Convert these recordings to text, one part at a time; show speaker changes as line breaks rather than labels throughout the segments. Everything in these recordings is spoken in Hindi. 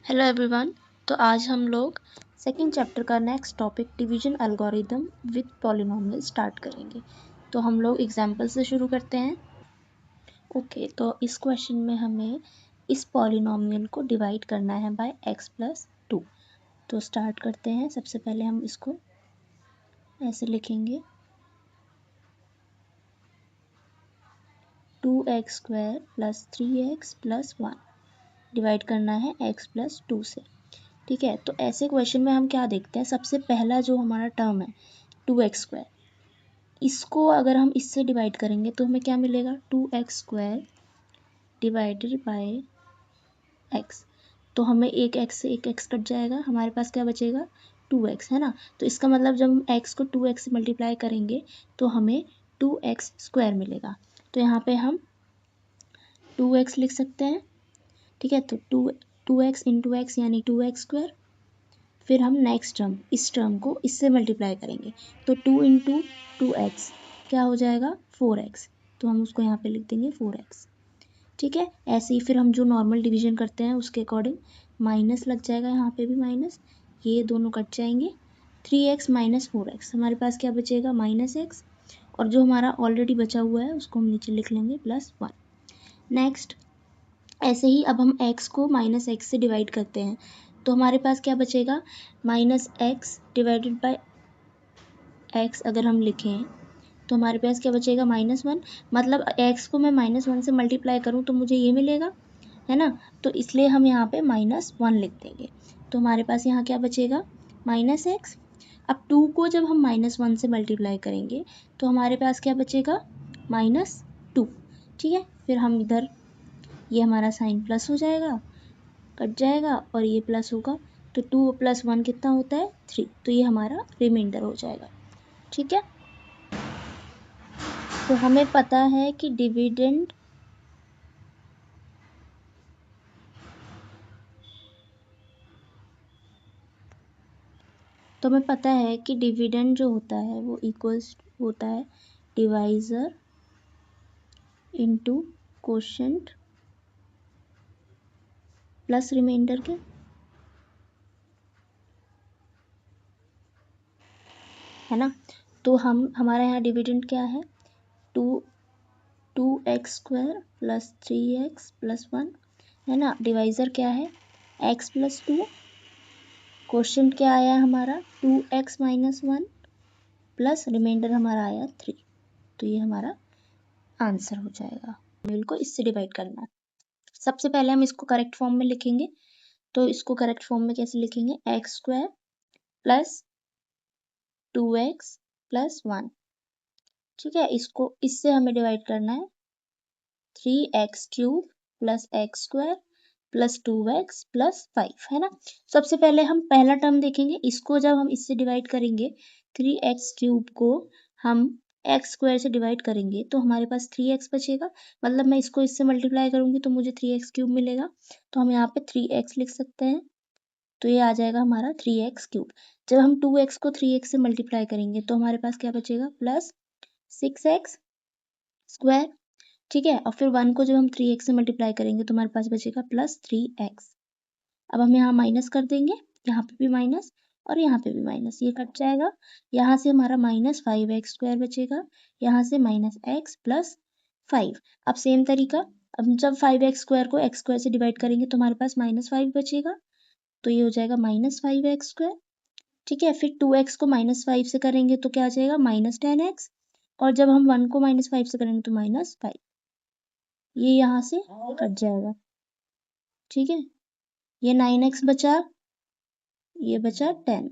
Hello everyone. तो आज हम लोग सेकंड चैप्टर का next topic division algorithm with polynomial start करेंगे। तो हम लोग एग्जांपल से शुरू करते हैं। ओके, तो इस क्वेश्चन में हमें इस पॉलिनोमियल को डिवाइड करना है बाय x+2। तो स्टार्ट करते हैं। सबसे पहले हम इसको ऐसे लिखेंगे 2x² + 3x + 1 डिवाइड करना है x+2 से। ठीक है, तो ऐसे क्वेश्चन में हम क्या देखते हैं, सबसे पहला जो हमारा टर्म है 2x², इसको अगर हम इससे डिवाइड करेंगे तो हमें क्या मिलेगा, 2x² डिवाइडेड बाय x। तो हमें एक x से एक x कट जाएगा, हमारे पास क्या बचेगा 2x, है ना। तो इसका मतलब जब हम x को 2x से मल्टीप्लाई करेंगे तो हमें 2x² मिलेगा। तो यहाँ पे हम 2x लिख सकते हैं। ठीक है, तो 2x इंटू एक्स यानी 2x²। फिर हम नेक्स्ट टर्म, इस टर्म को इससे मल्टीप्लाई करेंगे तो 2 इंटू 2x क्या हो जाएगा 4x। तो हम उसको यहाँ पे लिख देंगे 4x। ठीक है, ऐसे ही फिर हम जो नॉर्मल डिवीजन करते हैं उसके अकॉर्डिंग माइनस लग जाएगा, यहाँ पे भी माइनस, ये दोनों कट जाएंगे। 3x - 4x हमारे पास क्या बचेगा -x, और जो हमारा ऑलरेडी बचा हुआ है उसको हम नीचे लिख लेंगे +1। नेक्स्ट ऐसे ही अब हम x को -x से डिवाइड करते हैं तो हमारे पास क्या बचेगा -x डिवाइडेड बाय x। अगर हम लिखें तो हमारे पास क्या बचेगा -1। मतलब x को मैं -1 से मल्टीप्लाई करूं तो मुझे ये मिलेगा, है ना। तो इसलिए हम यहाँ पे -1 लिख देंगे। तो हमारे पास यहाँ क्या बचेगा -x। अब 2 को जब हम -1 से मल्टीप्लाई करेंगे तो हमारे पास क्या बचेगा -2। ठीक है, फिर हम इधर ये हमारा साइन प्लस हो जाएगा, कट जाएगा, और ये प्लस होगा। तो 2 + 1 कितना होता है 3। तो ये हमारा रिमाइंडर हो जाएगा। ठीक है, तो हमें पता है कि डिविडेंड जो होता है वो इक्वल्स होता है divisor into quotient plus remainder के, है ना। तो हमारा यहाँ डिविडेंड क्या है 2x² + 3x + 1, है ना। डिवाइज़र क्या है x+2, क्वोशंट क्या आया हमारा 2x - 1 प्लस रिमाइंडर हमारा आया 3। तो ये हमारा आंसर हो जाएगा। को इससे डिवाइड करना है। सबसे पहले हम इसको करेक्ट फॉर्म में लिखेंगे। तो इसको करेक्ट फॉर्म में कैसे लिखेंगे, x² + 2x + 1। ठीक है, इसको इससे हमें डिवाइड करना है 3x³ + x² + 2x + 5, है ना। सबसे पहले हम पहला टर्म देखेंगे, इसको जब हम इससे डिवाइड करेंगे 3x³ को हम x² से डिवाइड करेंगे तो हमारे पास 3x बचेगा। मतलब मैं इसको इससे मल्टीप्लाई करूंगी तो मुझे 3x³ मिलेगा। तो हम यहाँ पे 3x लिख सकते हैं। तो ये आ जाएगा हमारा 3x³। जब हम 2x को 3x से मल्टीप्लाई करेंगे तो हमारे पास क्या बचेगा +6x²। ठीक है, और फिर 1 को जब हम 3x से मल्टीप्लाई करेंगे तो हमारे पास बचेगा +3x। अब हम यहाँ माइनस कर देंगे, यहाँ पे भी माइनस और यहाँ पे भी माइनस, ये कट जाएगा। यहाँ से हमारा -5x² बचेगा, यहाँ से -x + 5। अब सेम तरीका, अब जब 5x² को x² से डिवाइड करेंगे तो हमारे पास -5 बचेगा। तो ये हो जाएगा -5x²। ठीक है, फिर 2x को -5 से करेंगे तो क्या आ जाएगा -10x, और जब हम 1 को -5 से करेंगे तो -5। ये यहाँ से कट जाएगा। ठीक है, ये 9x बचा, ये बचा 10।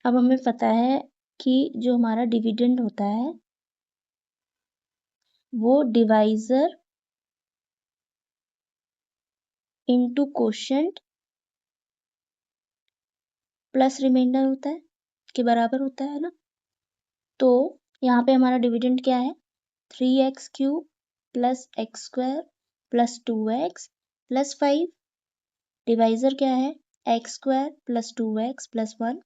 अब हमें पता है कि जो हमारा डिविडेंड होता है वो divisor into quotient plus remainder होता है, के बराबर होता है ना। तो यहाँ पे हमारा डिविडेंड क्या है 3x³ + x² + 2x + 5। डिवाइज़र क्या है x² + 2x + 1।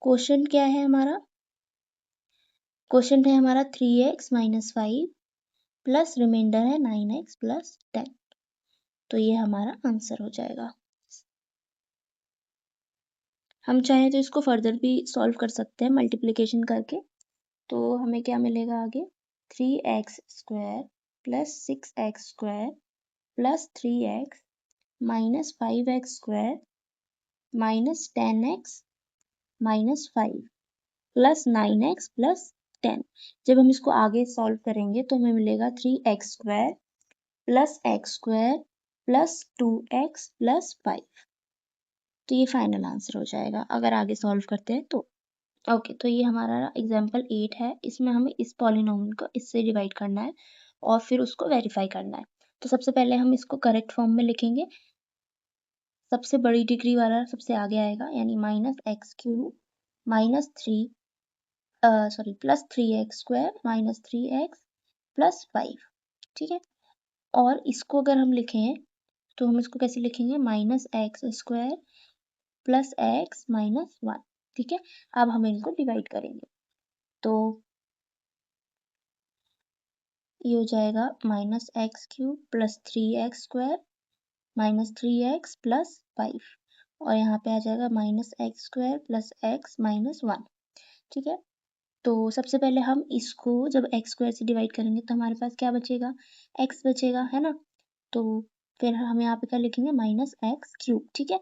क्वोशंट क्या है हमारा, क्वोशंट है हमारा 3x - 5 प्लस रिमाइंडर है 9x + 10। तो ये हमारा आंसर हो जाएगा। हम चाहें तो इसको फर्दर भी सॉल्व कर सकते हैं मल्टीप्लिकेशन करके। तो हमें क्या मिलेगा आगे, 3x² plus 6x² plus 3x minus 5x² minus 10x minus 5 plus 9x plus 10। जब हम इसको आगे सॉल्व करेंगे तो हमें मिलेगा 3x² plus x² plus 2x plus 5। तो ये फाइनल आंसर हो जाएगा अगर आगे सॉल्व करते हैं तो। ओके, तो ये हमारा एग्जाम्पल 8 है। इसमें हमें इस पॉलिनोमियल को इससे डिवाइड करना है और फिर उसको वेरीफाई करना है। तो सबसे पहले हम इसको करेक्ट फॉर्म में लिखेंगे। सबसे बड़ी डिग्री वाला सबसे आगे आएगा, यानी -x³ minus 3 plus 3x² minus 3x plus 5। ठीक है, और इसको अगर हम लिखें तो हम इसको कैसे लिखेंगे, -x² प्लस x माइनस 1। ठीक है, अब हम इनको डिवाइड करेंगे तो ये हो जाएगा -x³ plus 3x² minus 3x plus 5, और यहाँ पे आ जाएगा -x² प्लस x माइनस 1। ठीक है, तो सबसे पहले हम इसको जब x² से डिवाइड करेंगे तो हमारे पास क्या बचेगा, x बचेगा, है ना। तो फिर हम यहाँ पे क्या लिखेंगे, -x³। ठीक है,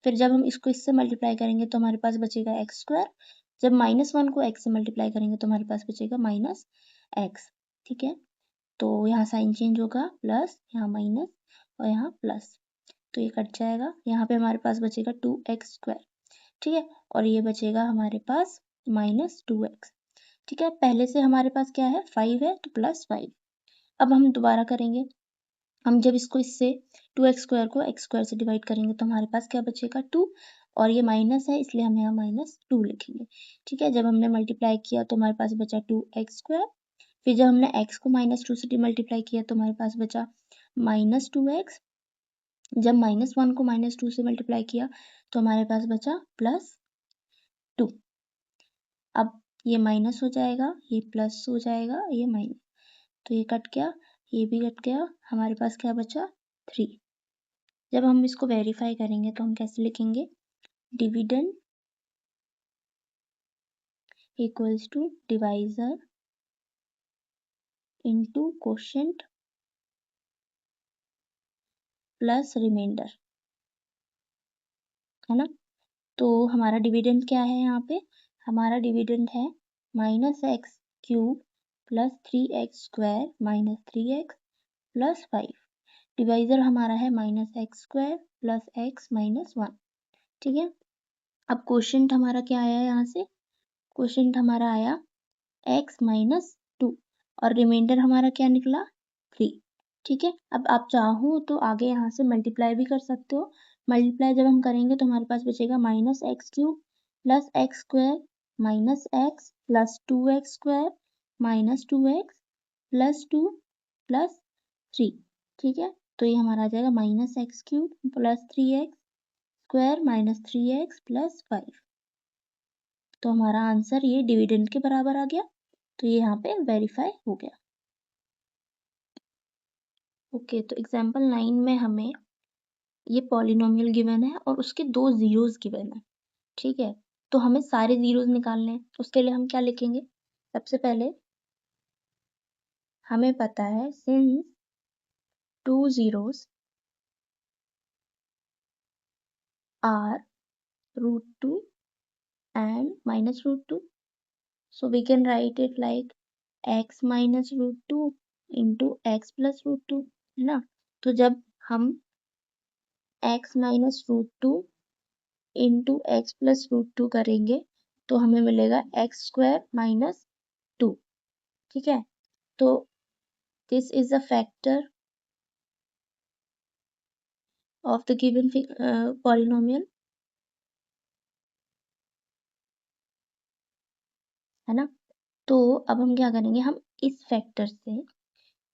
फिर जब हम इसको इससे मल्टीप्लाई करेंगे तो हमारे पास बचेगा x²। जब -1 को x से मल्टीप्लाई करेंगे तो हमारे पास बचेगा -x। ठीक है, तो यहाँ साइन चेंज होगा, प्लस यहाँ माइनस और यहाँ प्लस, तो ये कट जाएगा। यहाँ पे हमारे पास बचेगा 2x²। ठीक है, और ये बचेगा हमारे पास -2x। ठीक है, पहले से हमारे पास क्या है, 5 है, तो +5। अब हम दोबारा करेंगे। हम जब इसको इससे 2x² को x² से डिवाइड करेंगे तो हमारे पास क्या बचेगा, 2, और ये माइनस है इसलिए हम यहाँ -2 लिखेंगे। ठीक है, जब हमने मल्टीप्लाई किया तो हमारे पास बचा 2x²। फिर जब हमने x को -2 से मल्टीप्लाई किया तो हमारे पास बचा -2x। जब -1 को -2 से मल्टीप्लाई किया तो हमारे पास बचा +2। अब ये माइनस हो जाएगा, ये प्लस हो जाएगा, ये माइनस, तो ये कट गया, ये भी कट गया, हमारे पास क्या बचा, 3। जब हम इसको वेरीफाई करेंगे तो हम कैसे लिखेंगे, dividend equals to divisor into quotient plus remainder, है ना। तो हमारा डिविडेंड क्या है, यहाँ पे हमारा डिविडेंड है -x³ plus 3x² minus 3x plus 5। Divisor हमारा है -x² प्लस x माइनस 1। ठीक है, अब क्वोशिएंट हमारा क्या आया यहाँ से, क्वोशिएंट हमारा आया x माइनस 2, और रिमाइंडर हमारा क्या निकला, 3। ठीक है, अब आप चाहो तो आगे यहाँ से मल्टीप्लाई भी कर सकते हो। मल्टीप्लाई जब हम करेंगे तो हमारे पास बचेगा -x³ plus x² minus x plus 2x² minus 2x plus 2 plus 3। ठीक है, तो ये हमारा आ जाएगा -x³ plus 3x² minus 3x plus 5। तो हमारा आंसर ये डिविडेंड के बराबर आ गया, तो ये यहाँ पे वेरीफाई हो गया। ओके, तो एग्जाम्पल 9 में हमें ये पॉलिनोमियल गिवन है और उसके 2 जीरोस गिवन है। ठीक है, तो हमें सारे जीरोस निकालने हैं। उसके लिए हम क्या लिखेंगे, सबसे पहले हमें पता है since 2 zeros are √2 and -√2, so we can write it like x minus √2 into x plus √2, है ना। तो जब हम x minus √2 into x plus √2 करेंगे तो हमें मिलेगा x² minus 2। ठीक है, तो this is a factor of the given polynomial, है ना। तो अब हम क्या करेंगे, हम इस फैक्टर से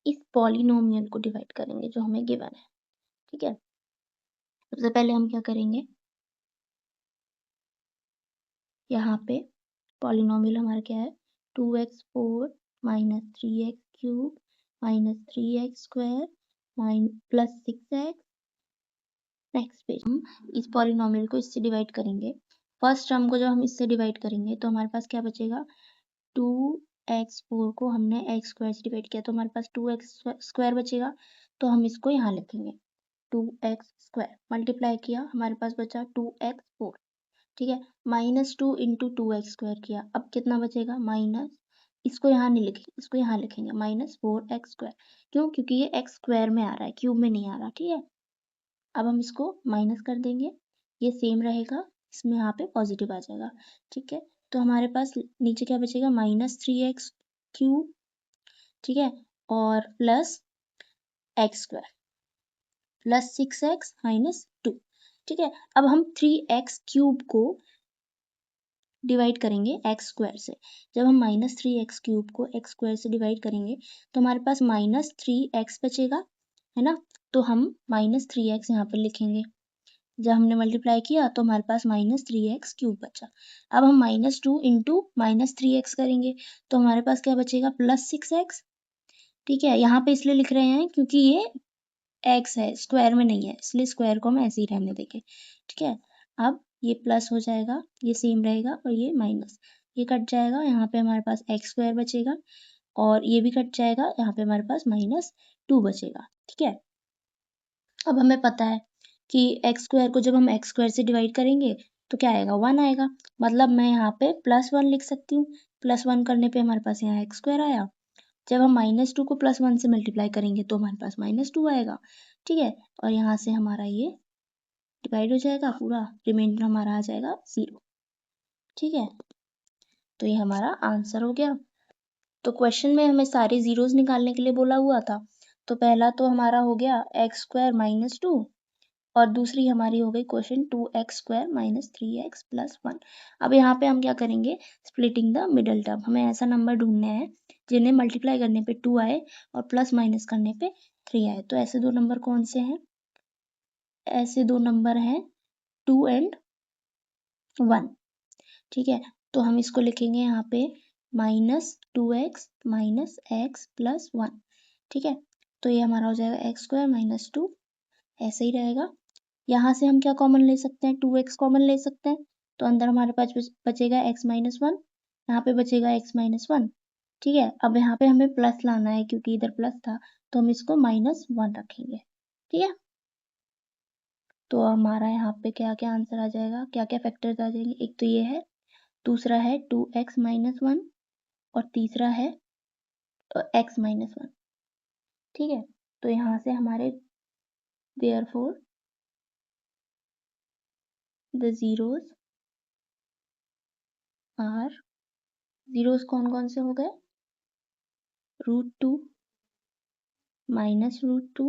इस पॉलिनोमियल को डिवाइड करेंगे जो हमें गिवन है। ठीक है, सबसे पहले हम क्या करेंगे, यहाँ पे पॉलिनोमियल हमारा क्या है, 2x4 minus 3x³ minus 3x² plus 6x next page हम इस पॉलिनोमियल को इससे डिवाइड करेंगे। फर्स्ट टर्म को जब हम इससे डिवाइड करेंगे तो हमारे पास क्या बचेगा, 2x4 को हमने x स्क्वायर से डिवाइड किया तो हमारे पास 2x स्क्वायर बचेगा। तो हम इसको यहाँ लिखेंगे 2x स्क्वायर, मल्टीप्लाई किया हमारे पास बचा 2x4, ठीक है। -2 इंटू 2x स्क्वायर किया, अब कितना बचेगा माइनस, इसको यहाँ नहीं लिखेंगे, इसको यहाँ लिखेंगे -4x स्क्वायर। क्यों? क्योंकि ये x स्क्वायर में आ रहा है, क्यूब में नहीं आ रहा, ठीक है। अब हम इसको माइनस कर देंगे, ये सेम रहेगा, इसमें यहाँ पे पॉजिटिव आ जाएगा, ठीक है। तो हमारे पास नीचे क्या बचेगा, -3x क्यूब, ठीक है, और plus x square plus 6x -2, ठीक है। अब हम 3x क्यूब को डिवाइड करेंगे x स्क्वायर से। जब हम -3x क्यूब को x स्क्वायर से डिवाइड करेंगे तो हमारे पास -3x बचेगा, है ना। तो हम -3x यहाँ पर लिखेंगे। जब हमने मल्टीप्लाई किया तो हमारे पास -3x क्यूब बचा। अब हम -2 इंटू -3x करेंगे तो हमारे पास क्या बचेगा, +6x, ठीक है। यहाँ पे इसलिए लिख रहे हैं क्योंकि ये x है, स्क्वायर में नहीं है, इसलिए स्क्वायर को हम ऐसे ही रहने देंगे, ठीक है। अब ये प्लस हो जाएगा, ये सेम रहेगा, और ये माइनस, ये कट जाएगा, यहाँ पे हमारे पास x स्क्वायर बचेगा, और ये भी कट जाएगा, यहाँ पे हमारे पास -2 बचेगा, ठीक है। अब हमें पता है कि x स्क्वायर को जब हम x स्क्वायर से डिवाइड करेंगे तो क्या आएगा, 1 आएगा। मतलब मैं यहाँ पे +1 लिख सकती हूँ, +1 करने पे हमारे पास यहाँ x स्क्वायर आया। जब हम -2 को +1 से मल्टीप्लाई करेंगे तो हमारे पास -2 आएगा, ठीक है। और यहाँ से हमारा ये डिवाइड हो जाएगा पूरा, रिमाइंडर हमारा आ जाएगा 0, ठीक है। तो ये हमारा आंसर हो गया। तो क्वेश्चन में हमें सारे जीरोस निकालने के लिए बोला हुआ था। तो पहला तो हमारा हो गया x स्क्वायर -2, और दूसरी हमारी हो गई क्वेश्चन 2x स्क्वायर -3x + 1। अब यहाँ पे हम क्या करेंगे, स्प्लिटिंग द मिडल टर्म। हमें ऐसा नंबर ढूंढने हैं जिन्हें मल्टीप्लाई करने पे 2 आए और प्लस माइनस करने पे 3 आए। तो ऐसे दो नंबर कौन से हैं, ऐसे दो नंबर हैं 2 एंड 1, ठीक है। तो हम इसको लिखेंगे यहाँ पे -2x -x + 1, ठीक है। तो ये हमारा हो जाएगा x स्क्वायर -2, ऐसे ही रहेगा। यहाँ से हम क्या कॉमन ले सकते हैं, 2x कॉमन ले सकते हैं, तो अंदर हमारे पास बचेगा x -1, यहाँ पे बचेगा x -1, ठीक है। अब यहाँ पे हमें प्लस लाना है क्योंकि इधर प्लस था, तो हम इसको -1 रखेंगे, ठीक है। तो हमारा यहाँ पे क्या क्या आंसर आ जाएगा, क्या क्या फैक्टर्स आ जाएंगे, एक तो ये है, दूसरा है 2x -1, और तीसरा है x -1, ठीक है। तो यहाँ से हमारे therefore the zeros are, zeros कौन कौन से हो गए, √2 -√2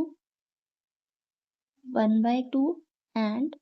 1/2 एंड